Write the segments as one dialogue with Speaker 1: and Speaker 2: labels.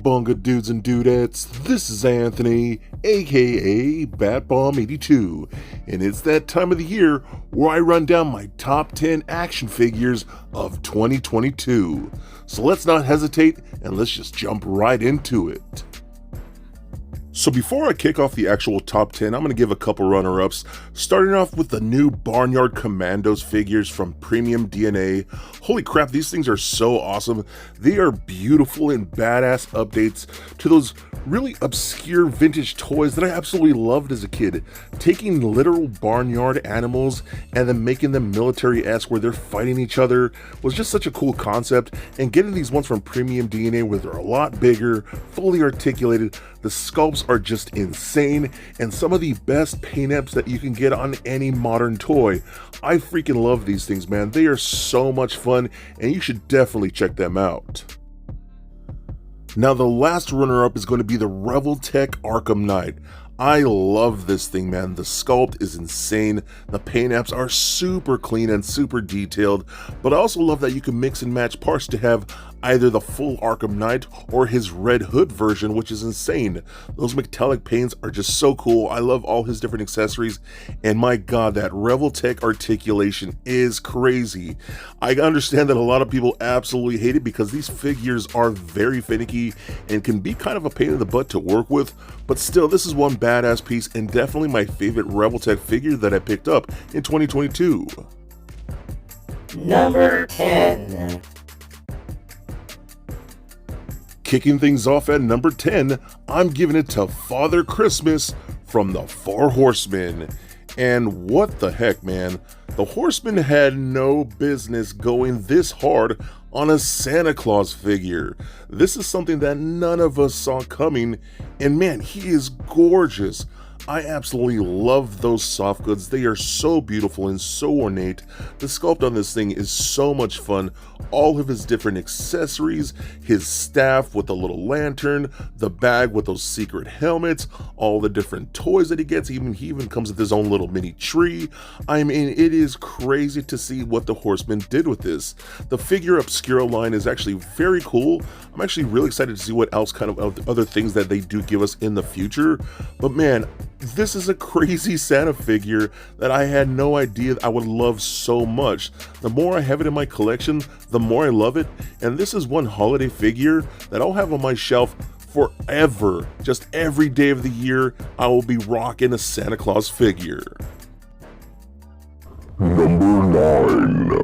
Speaker 1: Cowabunga dudes and dudettes, this is Anthony, aka BatBomb82, and it's that time of the year where I run down my top 10 action figures of 2022. So let's not hesitate and let's just jump right into it. So before I kick off the actual top 10, I'm going to give a couple runner-ups, starting off with the new Barnyard Commandos figures from Premium DNA. Holy crap, these things are so awesome. They are beautiful and badass updates to those really obscure vintage toys that I absolutely loved as a kid. Taking literal barnyard animals and then making them military-esque where they're fighting each other was just such a cool concept, and getting these ones from Premium DNA where they're a lot bigger, fully articulated, the sculpts are just insane, and some of the best paint-ups that you can get on any modern toy. I freaking love these things, man. They are so much fun, and you should definitely check them out. Now, the last runner-up is going to be the Revoltech Arkham Knight. I love this thing, man. The sculpt is insane. The paint apps are super clean and super detailed, but I also love that you can mix and match parts to have either the full Arkham Knight or his Red Hood version, which is insane. Those metallic paints are just so cool. I love all his different accessories, and my god, that Revoltech articulation is crazy. I understand that a lot of people absolutely hate it because these figures are very finicky and can be kind of a pain in the butt to work with, but still, this is one badass piece and definitely my favorite Revoltech figure that I picked up in 2022.
Speaker 2: Number 10.
Speaker 1: Kicking things off at number 10, I'm giving it to Father Christmas from the Four Horsemen. And what the heck, man, the Horsemen had no business going this hard on a Santa Claus figure. This is something that none of us saw coming, and man, he is gorgeous. I absolutely love those soft goods. They are so beautiful and so ornate. The sculpt on this thing is so much fun. All of his different accessories, his staff with the little lantern, the bag with those secret helmets, all the different toys that he gets. He even comes with his own little mini tree. I mean, it is crazy to see what the Horsemen did with this. The Figure Obscura line is actually very cool. I'm actually really excited to see what else kind of other things that they do give us in the future. But man, this is a crazy Santa figure that I had no idea I would love so much. The more I have it in my collection, the more I love it, and this is one holiday figure that I'll have on my shelf forever. Just every day of the year, I will be rocking a Santa Claus figure.
Speaker 3: Number 9.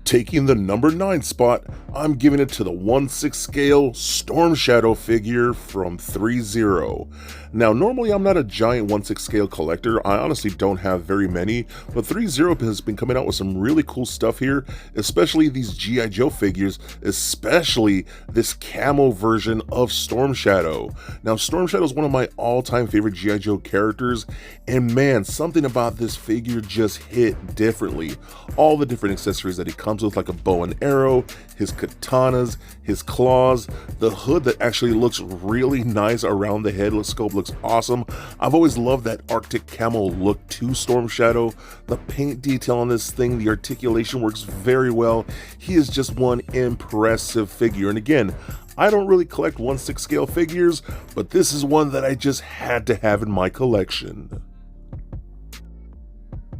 Speaker 1: Taking the number 9 spot, I'm giving it to the 1/6 scale Storm Shadow figure from 3-0. Now, normally I'm not a giant 1/6 scale collector. I honestly don't have very many, but 3-0 has been coming out with some really cool stuff here, especially these G.I. Joe figures, especially this camo version of Storm Shadow. Now, Storm Shadow is one of my all-time favorite G.I. Joe characters, and man, something about this figure just hit differently. All the different accessories that he comes with, like a bow and arrow, his katanas, his claws, the hood that actually looks really nice around the head. The sculpt looks awesome. I've always loved that Arctic camo look to Storm Shadow. The paint detail on this thing, the articulation works very well. He is just one impressive figure. And again, I don't really collect 1/6 scale figures, but this is one that I just had to have in my collection.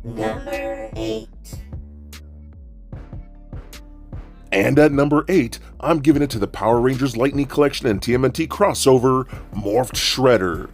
Speaker 2: Number 8.
Speaker 1: And at number 8, I'm giving it to the Power Rangers Lightning Collection and TMNT crossover, Morphed Shredder.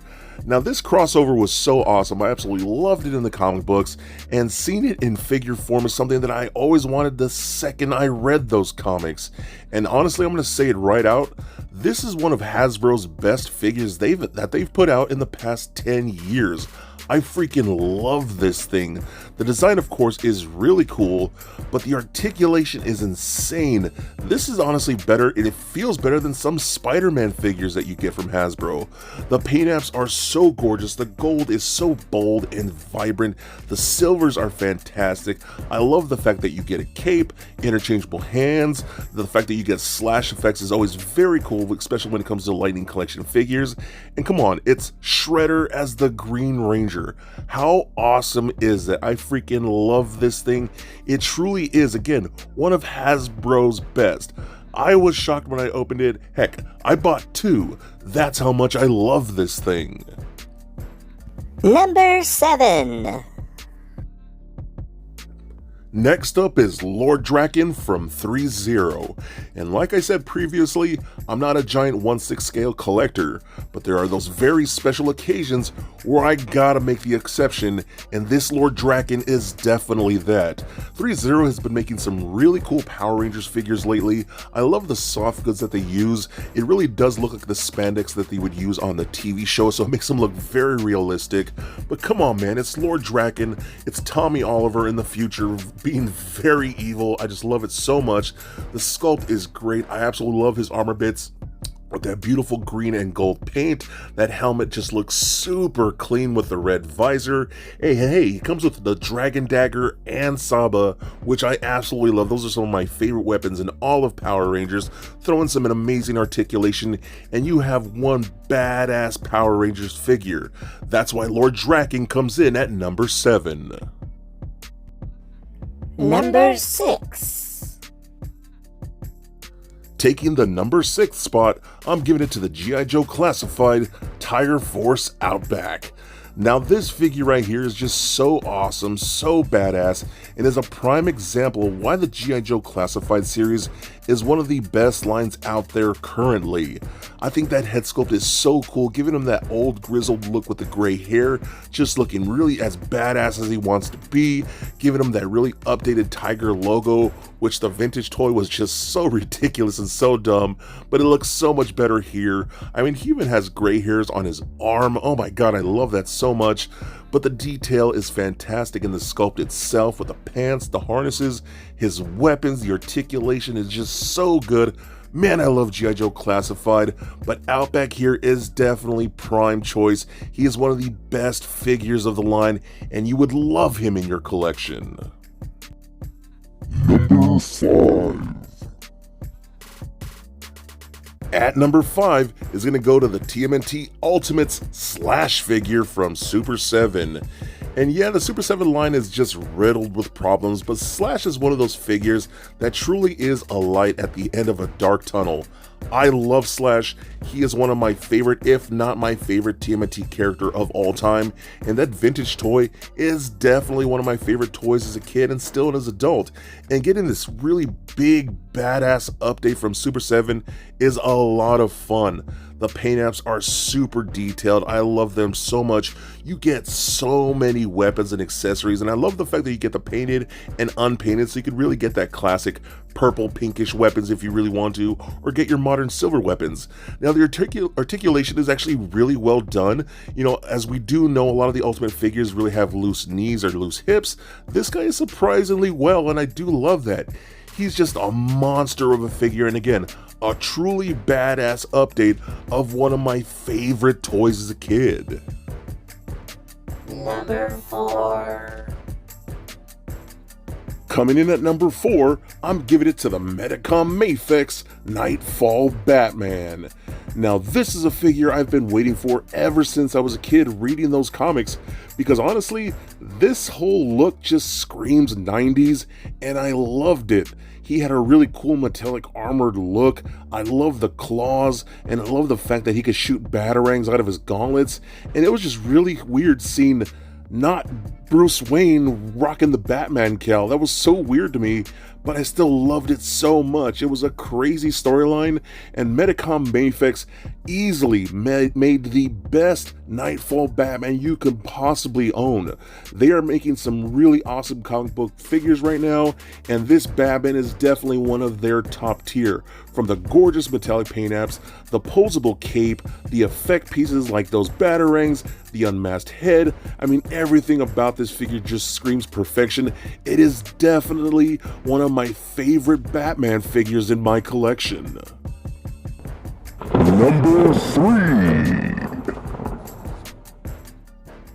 Speaker 1: Now, this crossover was so awesome. I absolutely loved it in the comic books, and seeing it in figure form is something that I always wanted the second I read those comics. And honestly, I'm going to say it right out, this is one of Hasbro's best figures that they've put out in the past 10 years. I freaking love this thing. The design, of course, is really cool, but the articulation is insane. This is honestly better, and it feels better than some Spider-Man figures that you get from Hasbro. The paint apps are so gorgeous, the gold is so bold and vibrant, the silvers are fantastic. I love the fact that you get a cape, interchangeable hands, the fact that you get slash effects is always very cool, especially when it comes to Lightning Collection figures. And come on, it's Shredder as the Green Ranger. How awesome is that? I freaking love this thing. It truly is, again, one of Hasbro's best. I was shocked when I opened it. Heck, I bought 2. That's how much I love this thing.
Speaker 2: Number 7.
Speaker 1: Next up is Lord Dracon from 3-0, and like I said previously, I'm not a giant 1/6 scale collector, but there are those very special occasions where I gotta make the exception, and this Lord Dracon is definitely that. 3-0 has been making some really cool Power Rangers figures lately. I love the soft goods that they use. It really does look like the spandex that they would use on the TV show, so it makes them look very realistic. But come on man, it's Lord Dracon, it's Tommy Oliver in the future, being very evil. I just love it so much. The sculpt is great. I absolutely love his armor bits with that beautiful green and gold paint. That helmet just looks super clean with the red visor. Hey, he comes with the Dragon Dagger and Saba, which I absolutely love. Those are some of my favorite weapons in all of Power Rangers. Throw in some amazing articulation, and you have one badass Power Rangers figure. That's why Lord Dracon comes in at number 7.
Speaker 2: Number 6.
Speaker 1: Taking the number 6 spot, I'm giving it to the G.I. Joe Classified Tiger Force Outback. Now this figure right here is just so awesome, so badass, and is a prime example of why the G.I. Joe Classified series is one of the best lines out there currently. I think that head sculpt is so cool, giving him that old grizzled look with the gray hair, just looking really as badass as he wants to be, giving him that really updated tiger logo, which the vintage toy was just so ridiculous and so dumb, but it looks so much better here. I mean, he even has gray hairs on his arm. Oh my god, I love that so much. But the detail is fantastic in the sculpt itself, with the pants, the harnesses, his weapons, the articulation is just so good. Man, I love G.I. Joe Classified, but Outback here is definitely prime choice. He is one of the best figures of the line, and you would love him in your collection.
Speaker 3: Number 5.
Speaker 1: At number 5 is going to go to the TMNT Ultimates Slash figure from Super 7. And yeah, the Super 7 line is just riddled with problems, but Slash is one of those figures that truly is a light at the end of a dark tunnel. I love Slash. He is one of my favorite, if not my favorite, TMNT character of all time, and that vintage toy is definitely one of my favorite toys as a kid and still as an adult. And getting this really big, badass update from Super 7 is a lot of fun. The paint apps are super detailed. I love them so much. You get so many weapons and accessories, and I love the fact that you get the painted and unpainted, so you can really get that classic purple pinkish weapons if you really want to, or get your modern silver weapons. Now the articulation is actually really well done. You know, as we do know, a lot of the Ultimate figures really have loose knees or loose hips. This guy is surprisingly well, and I do love that. He's just a monster of a figure, and again, a truly badass update of one of my favorite toys as a kid.
Speaker 2: Number 4.
Speaker 1: Coming in at number 4, I'm giving it to the Medicom Mafex Nightfall Batman. Now this is a figure I've been waiting for ever since I was a kid reading those comics, because honestly, this whole look just screams 90s, and I loved it. He had a really cool metallic armored look. I love the claws, and I love the fact that he could shoot batarangs out of his gauntlets, and it was just really weird seeing not Bruce Wayne rocking the Batman cowl. That was so weird to me, but I still loved it so much. It was a crazy storyline, and Medicom Mafex easily made the best Nightfall Batman you could possibly own. They are making some really awesome comic book figures right now, and this Batman is definitely one of their top tier. From the gorgeous metallic paint apps, the posable cape, the effect pieces like those batarangs, the unmasked head, I mean, everything about this figure just screams perfection. It is definitely one of my favorite Batman figures in my collection.
Speaker 3: Number 3.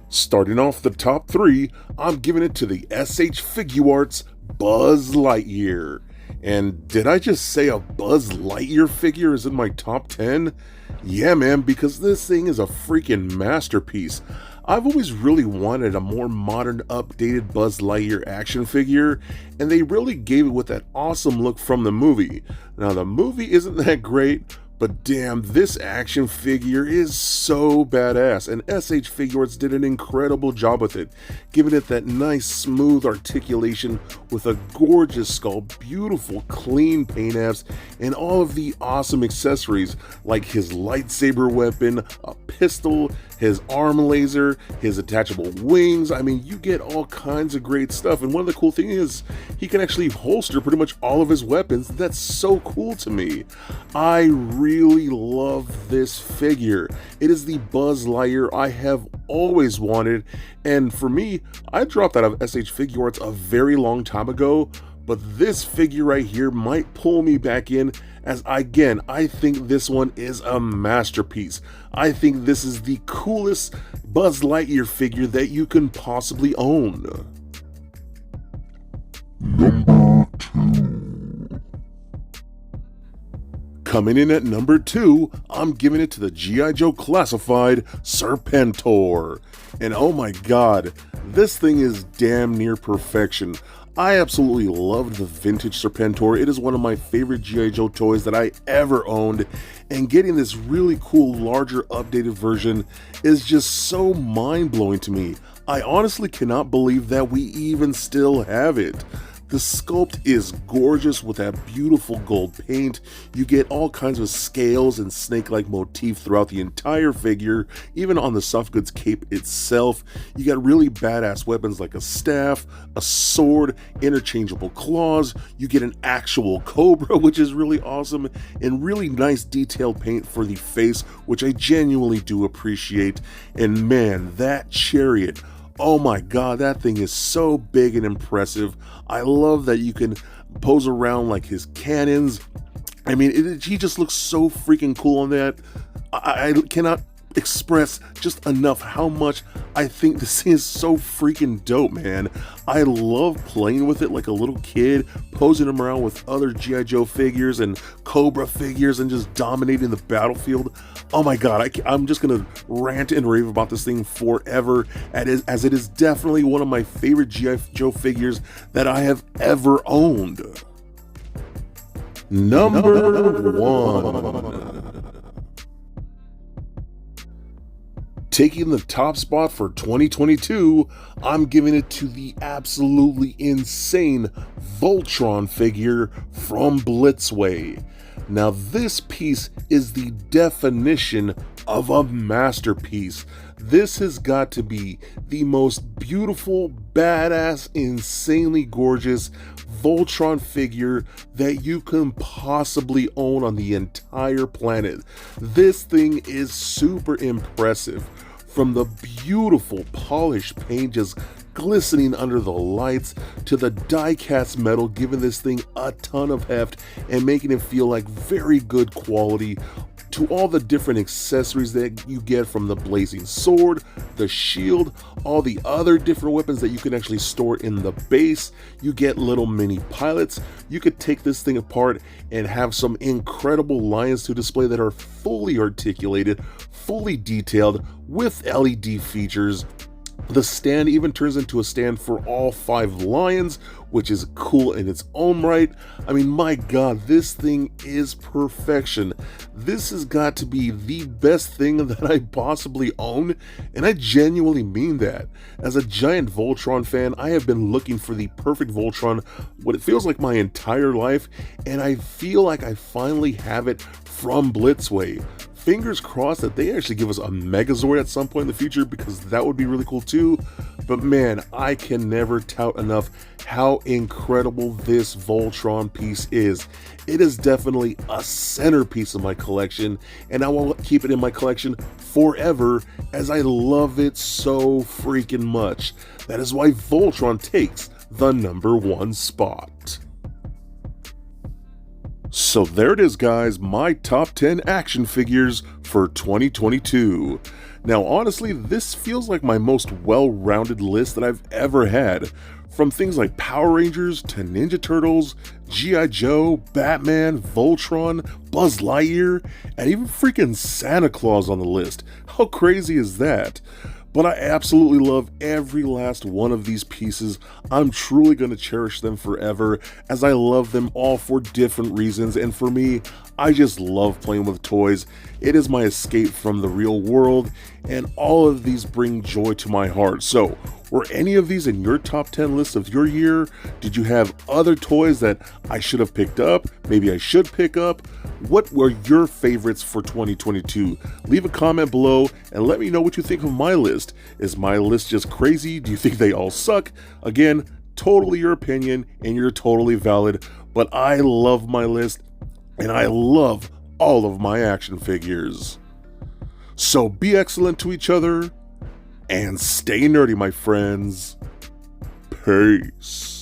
Speaker 1: Starting off the top 3, I'm giving it to the SH Figuarts Buzz Lightyear. And did I just say a Buzz Lightyear figure is in my top 10? Yeah man, because this thing is a freaking masterpiece. I've always really wanted a more modern, updated Buzz Lightyear action figure, and they really gave it with that awesome look from the movie. Now, the movie isn't that great, but damn, this action figure is so badass, and SH Figuarts did an incredible job with it, giving it that nice smooth articulation with a gorgeous skull, beautiful clean paint apps, and all of the awesome accessories like his lightsaber weapon, a pistol, his arm laser, his attachable wings. I mean, you get all kinds of great stuff, and one of the cool things is he can actually holster pretty much all of his weapons. That's so cool to me. I really love this figure. It is the Buzz Lightyear I have always wanted, and for me, I dropped out of SH Figuarts a very long time ago, but this figure right here might pull me back in, as again, I think this one is a masterpiece. I think this is the coolest Buzz Lightyear figure that you can possibly own.
Speaker 3: Number 2.
Speaker 1: Coming in at number 2, I'm giving it to the G.I. Joe Classified Serpentor. And oh my god, this thing is damn near perfection. I absolutely loved the vintage Serpentor. It is one of my favorite G.I. Joe toys that I ever owned, and getting this really cool, larger, updated version is just so mind-blowing to me. I honestly cannot believe that we even still have it. The sculpt is gorgeous with that beautiful gold paint. You get all kinds of scales and snake-like motif throughout the entire figure, even on the soft goods cape itself. You got really badass weapons like a staff, a sword, interchangeable claws. You get an actual cobra, which is really awesome, and really nice detailed paint for the face, which I genuinely do appreciate. And man, that chariot, oh my god, that thing is so big and impressive. I love that you can pose around like his cannons. I mean, he just looks so freaking cool on that. I cannot express just enough how much I think this is so freaking dope, man. I love playing with it like a little kid, posing him around with other G.I. Joe figures and Cobra figures and just dominating the battlefield. Oh my god, I'm just gonna rant and rave about this thing forever, as it is definitely one of my favorite G.I. Joe figures that I have ever owned. Number 1. Taking the top spot for 2022, I'm giving it to the absolutely insane Voltron figure from Blitzway. Now, this piece is the definition of a masterpiece. This has got to be the most beautiful, badass, insanely gorgeous Voltron figure that you can possibly own on the entire planet. This thing is super impressive. From the beautiful polished paint just glistening under the lights, to the die-cast metal giving this thing a ton of heft and making it feel like very good quality, to all the different accessories that you get, from the blazing sword, the shield, all the other different weapons that you can actually store in the base. You get little mini pilots. You could take this thing apart and have some incredible lions to display that are fully articulated, fully detailed, with LED features. The stand even turns into a stand for all 5 lions, which is cool in its own right. I mean, my god, this thing is perfection. This has got to be the best thing that I possibly own, and I genuinely mean that. As a giant Voltron fan, I have been looking for the perfect Voltron what it feels like my entire life, and I feel like I finally have it from Blitzway. Fingers crossed that they actually give us a Megazord at some point in the future, because that would be really cool too. But man, I can never tout enough how incredible this Voltron piece is. It is definitely a centerpiece of my collection, and I will keep it in my collection forever, as I love it so freaking much. That is why Voltron takes the number 1 spot. So there it is, guys, my top 10 action figures for 2022. Now, honestly, this feels like my most well-rounded list that I've ever had. From things like Power Rangers to Ninja Turtles, G.I. Joe, Batman, Voltron, Buzz Lightyear, and even freaking Santa Claus on the list. How crazy is that? but I absolutely love every last one of these pieces. I'm truly going to cherish them forever, as I love them all for different reasons, and for me, I just love playing with toys. It is my escape from the real world, and all of these bring joy to my heart. So, were any of these in your top 10 list of your year? Did you have other toys that I should have picked up? Maybe I should pick up? What were your favorites for 2022? Leave a comment below and let me know what you think of my list. Is my list just crazy? Do you think they all suck? Again, totally your opinion, and you're totally valid, but I love my list, and I love all of my action figures. So be excellent to each other, and stay nerdy, my friends. Peace.